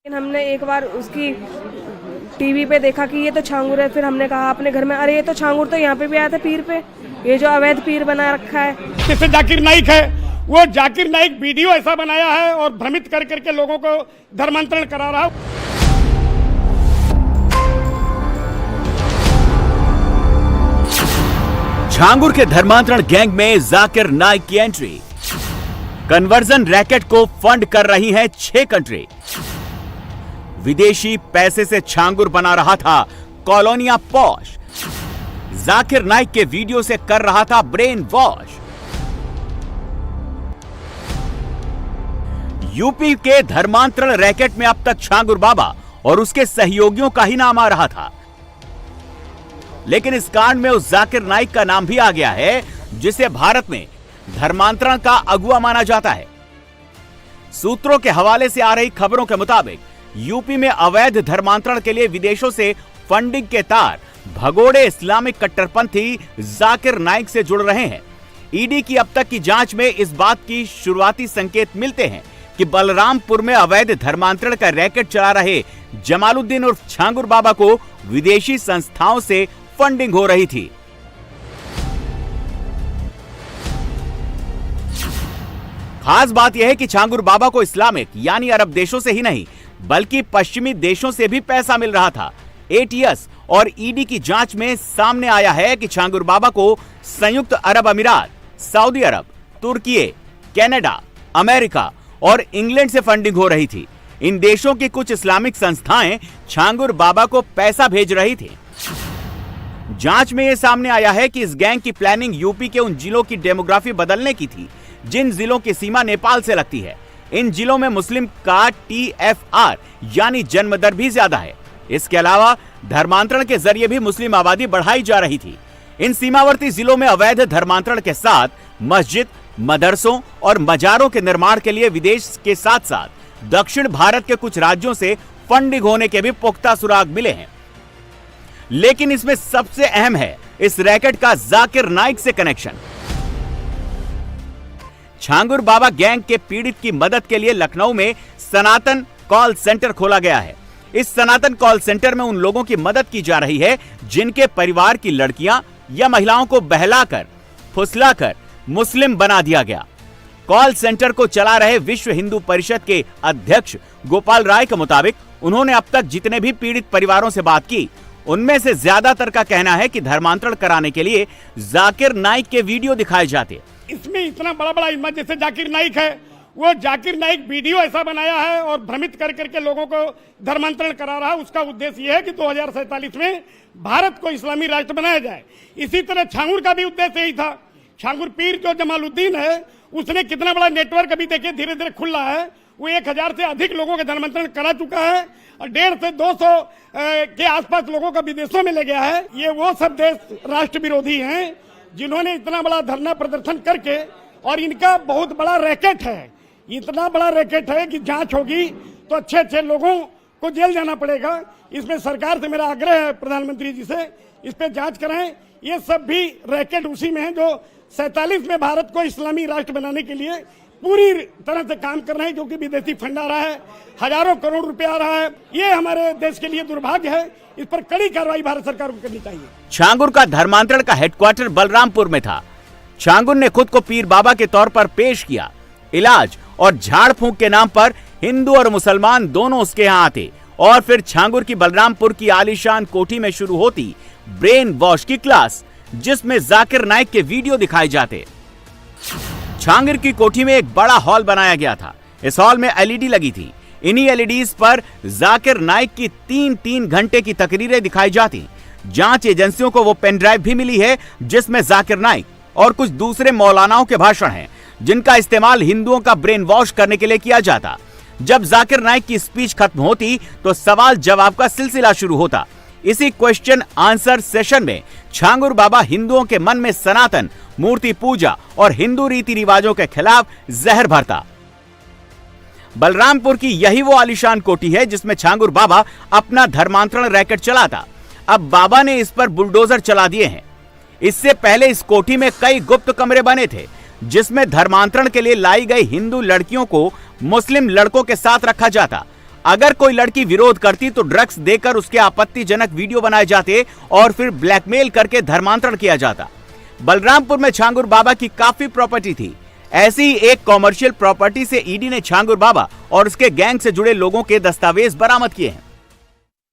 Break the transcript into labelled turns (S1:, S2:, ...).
S1: लेकिन हमने एक बार उसकी टीवी पे देखा कि ये तो छांगुर है। फिर हमने कहा अपने घर में, अरे ये तो छांगुर तो यहाँ पे भी आया था पीर पे, ये जो अवैध पीर बना रखा है।
S2: जैसे जाकिर नाइक है, वो जाकिर नाइक वीडियो ऐसा बनाया है और भ्रमित कर करके लोगों को धर्मांतरण करा रहा है।
S3: छांगुर के धर्मांतरण गैंग में जाकिर नाइक की एंट्री। कन्वर्जन रैकेट को फंड कर रही है 6 कंट्री। विदेशी पैसे से छांगुर बना रहा था कॉलोनिया पॉश। जाकिर नाइक के वीडियो से कर रहा था ब्रेन वॉश। यूपी के धर्मांतरण रैकेट में अब तक छांगुर बाबा और उसके सहयोगियों का ही नाम आ रहा था, लेकिन इस कांड में उस जाकिर नाइक का नाम भी आ गया है जिसे भारत में धर्मांतरण का अगुआ माना जाता है। सूत्रों के हवाले से आ रही खबरों के मुताबिक यूपी में अवैध धर्मांतरण के लिए विदेशों से फंडिंग के तार भगोड़े इस्लामिक कट्टरपंथी जाकिर नाइक से जुड़ रहे हैं। ईडी की अब तक की जांच में इस बात की शुरुआती संकेत मिलते हैं कि बलरामपुर में अवैध धर्मांतरण का रैकेट चला रहे जमालुद्दीन उर्फ छांगुर बाबा को विदेशी संस्थाओं से फंडिंग हो रही थी। खास बात यह है कि छांगुर बाबा को इस्लामिक यानी अरब देशों से ही नहीं बल्कि पश्चिमी देशों से भी पैसा मिल रहा था। एटीएस और ईडी की जांच में सामने आया है कि छांगुर बाबा को संयुक्त अरब अमीरात, सऊदी अरब, तुर्की, कनाडा, अमेरिका और इंग्लैंड से फंडिंग हो रही थी। इन देशों की कुछ इस्लामिक संस्थाएं छांगुर बाबा को पैसा भेज रही थी। जांच में यह सामने आया है कि इस गैंग की प्लानिंग यूपी के उन जिलों की डेमोग्राफी बदलने की थी जिन जिलों की सीमा नेपाल से लगती है। इन जिलों में मुस्लिम का TFR यानी जन्म दर भी ज्यादा है। इसके अलावा धर्मांतरण के जरिए भी मुस्लिम आबादी बढ़ाई जा रही थी। इन सीमावर्ती जिलों में अवैध धर्मांतरण के साथ मस्जिद, मदरसों और मजारों के निर्माण के लिए विदेश के साथ साथ दक्षिण भारत के कुछ राज्यों से फंडिंग होने के भी पुख्ता सुराग मिले हैं। लेकिन इसमें सबसे अहम है इस रैकेट का जाकिर नाइक से कनेक्शन। छांगुर बाबा गैंग के पीड़ित की मदद के लिए लखनऊ में सनातन कॉल सेंटर खोला गया है। इस सनातन कॉल सेंटर में उन लोगों की मदद की जा रही है जिनके परिवार की लड़कियां या महिलाओं को बहलाकर, फुसलाकर मुस्लिम बना दिया गया। कॉल सेंटर को चला रहे विश्व हिंदू परिषद के अध्यक्ष गोपाल राय के मुताबिक उन्होंने अब तक जितने भी पीड़ित परिवारों से बात की उनमें से ज्यादातर का कहना है कि धर्मांतरण कराने के लिए जाकिर नाइक के वीडियो दिखाए जाते।
S2: इसमें इतना बड़ा बड़ा इमेज जैसे जाकिर नाइक है, वो जाकिर नाइक वीडियो ऐसा बनाया है और भ्रमित कर करके लोगों को धर्मांतरण करा रहा है। उसका उद्देश्य यह है कि 2047 में भारत को इस्लामी राष्ट्र बनाया जाए। इसी तरह छांगुर का भी उद्देश्य यही था। छांगुर पीर जो जमालुद्दीन है उसने कितना बड़ा नेटवर्क अभी देखिए धीरे धीरे खुल रहा है। वो 1000 से अधिक लोगों के धर्मांतरण करा चुका है और 150 से 200 के आसपास लोगों का विदेशों में ले गया है। ये वो सब देश राष्ट्र विरोधी हैं जिन्होंने इतना बड़ा धरना प्रदर्शन करके, और इनका बहुत बड़ा रैकेट है, इतना बड़ा रैकेट है कि जांच होगी तो अच्छे अच्छे लोगों को जेल जाना पड़ेगा। इसमें सरकार से मेरा आग्रह है प्रधानमंत्री जी से, इस पे जांच कराएं। ये सब भी रैकेट उसी में है जो 47 में भारत को इस्लामी राष्ट्र बनाने के लिए पूरी तरह से काम कर रहे हैं, क्योंकि विदेशी फंड आ रहा है, हजारों करोड़ रुपए आ रहा है। ये हमारे देश के लिए दुर्भाग्य है। इस पर कड़ी कार्रवाई भारत सरकार को करनी चाहिए।
S3: छांगुर का धर्मांतरण का हेडक्वार्टर बलरामपुर में था। छांगुर ने खुद को पीर बाबा के तौर पर पेश किया। इलाज और झाड़ फूंक के नाम पर हिंदू और मुसलमान दोनों उसके यहाँ आते और फिर छांगुर की बलरामपुर की आलीशान कोठी में शुरू होती ब्रेन वॉश की क्लास, जिसमें जाकिर नाइक के वीडियो दिखाए जाते। छांगुर की कोठी में एक बड़ा हॉल बनाया गया था। इस हॉल में LED लगी थी। इन्हीं LEDs पर जाकिर नाइक की 3-3 घंटे की तकरीरें दिखाई जाती। जांच एजेंसियों को वो पेन ड्राइव भी मिली है जिसमें जाकिर नाइक और कुछ दूसरे मौलानाओं के भाषण हैं जिनका इस्तेमाल हिंदुओं का ब्रेन वॉश करने के लिए किया जाता। जब जाकिर नाइक की स्पीच खत्म होती तो सवाल जवाब का सिलसिला शुरू होता। इसी क्वेश्चन आंसर सेशन में छांगुर बाबा हिंदुओं के मन में सनातन, मूर्ति पूजा और हिंदू रीति रिवाजों के खिलाफ जहर भरता। बलरामपुर की यही वो आलीशान कोठी है जिसमें छांगुर बाबा अपना धर्मांतरण रैकेट चलाता। अब बाबा ने इस पर बुलडोजर चला दिए हैं। इससे पहले इस कोठी में कई गुप्त कमरे बने थे जिसमें धर्मांतरण के लिए लाई गई हिंदू लड़कियों को मुस्लिम लड़कों के साथ रखा जाता। अगर कोई लड़की विरोध करती तो ड्रग्स देकर उसके आपत्तिजनक वीडियो बनाए जाते और फिर ब्लैकमेल करके धर्मांतरण किया जाता। बलरामपुर में छांगुर बाबा की काफी प्रॉपर्टी थी। ऐसी ही एक कॉमर्शियल प्रॉपर्टी से ईडी ने छांगुर बाबा और उसके गैंग से जुड़े लोगों के दस्तावेज बरामद किए हैं।